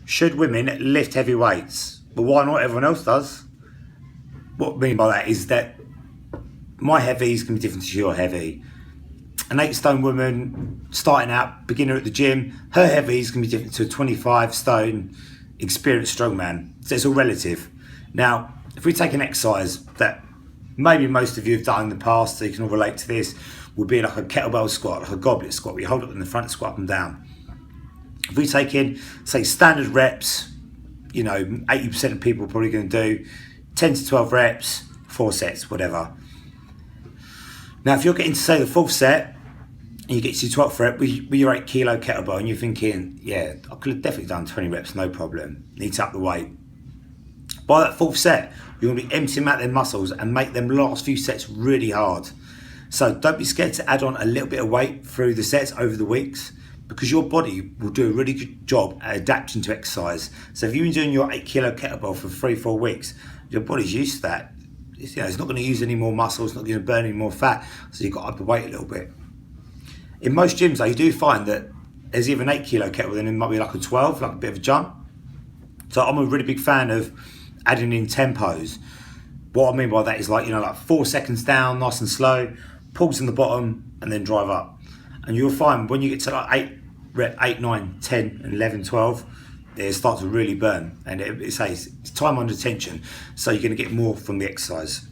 Should women lift heavy weights? Well, why not? Everyone else does. What I mean by that is that my heavy is going to be different to your heavy. An 8 stone woman starting out, beginner at the gym, her heavy is going to be different to a 25 stone experienced strongman. So it's all relative. Now, if we take an exercise that maybe most of you have done in the past, so you can all relate to this, would be like a kettlebell squat, like a goblet squat, where you hold it in the front, squat up and down. If we take in, say, standard reps, 80% of people are probably going to do 10 to 12 reps, 4 sets, whatever. Now, if you're getting to, say, the 4th set, and you get to your 12th rep with your 8 kilo kettlebell, and you're thinking, yeah, I could have definitely done 20 reps, no problem. Need to up the weight. By that 4th set, you're going to be emptying out their muscles and make them last few sets really hard. So don't be scared to add on a little bit of weight through the sets over the weeks, because your body will do a really good job at adapting to exercise. So if you've been doing your 8 kilo kettlebell for 3-4 weeks, your body's used to that. It's not going to use any more muscle, it's not going to burn any more fat, so you've got to up the weight a little bit. In most gyms though, you do find that there's even 8 kilo kettlebell, then it might be like a 12, like a bit of a jump. So I'm a really big fan of adding in tempos. What I mean by that is like 4 seconds down, nice and slow, pulse in the bottom, and then drive up. And you'll find when you get to like 8, 9, 10, and 11, 12, it starts to really burn. And it says it's time under tension, so you're going to get more from the exercise.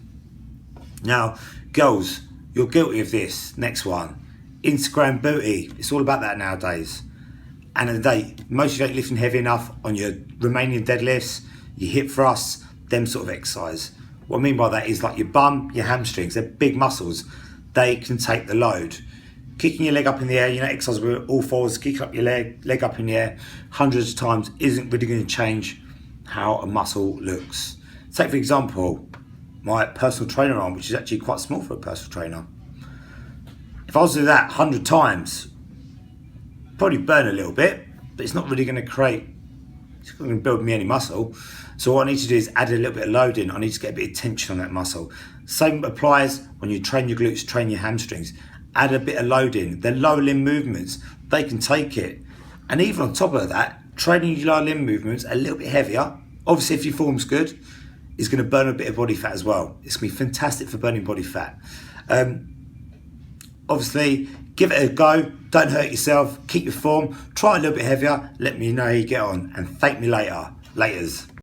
Now, girls, you're guilty of this. Next one. Instagram booty. It's all about that nowadays. And in the day, most of you ain't lifting heavy enough on your Romanian deadlifts, your hip thrusts, them sort of exercise. What I mean by that is like your bum, your hamstrings, they're big muscles. They can take the load. Kicking your leg up in the air, exercise with all fours, kicking up your leg up in the air hundreds of times isn't really going to change how a muscle looks. Take for example, my personal trainer arm, which is actually quite small for a personal trainer. If I was to do that 100 times, probably burn a little bit, but it's not really going to it's not going to build me any muscle. So what I need to do is add a little bit of load in. I need to get a bit of tension on that muscle. Same applies when you train your glutes, train your hamstrings. Add a bit of load in. They're low limb movements, they can take it. And even on top of that, training your low limb movements a little bit heavier, obviously if your form's good, is going to burn a bit of body fat as well. It's going to be fantastic for burning body fat. Obviously, give it a go, don't hurt yourself, keep your form, try a little bit heavier, let me know how you get on, and thank me later. Laters.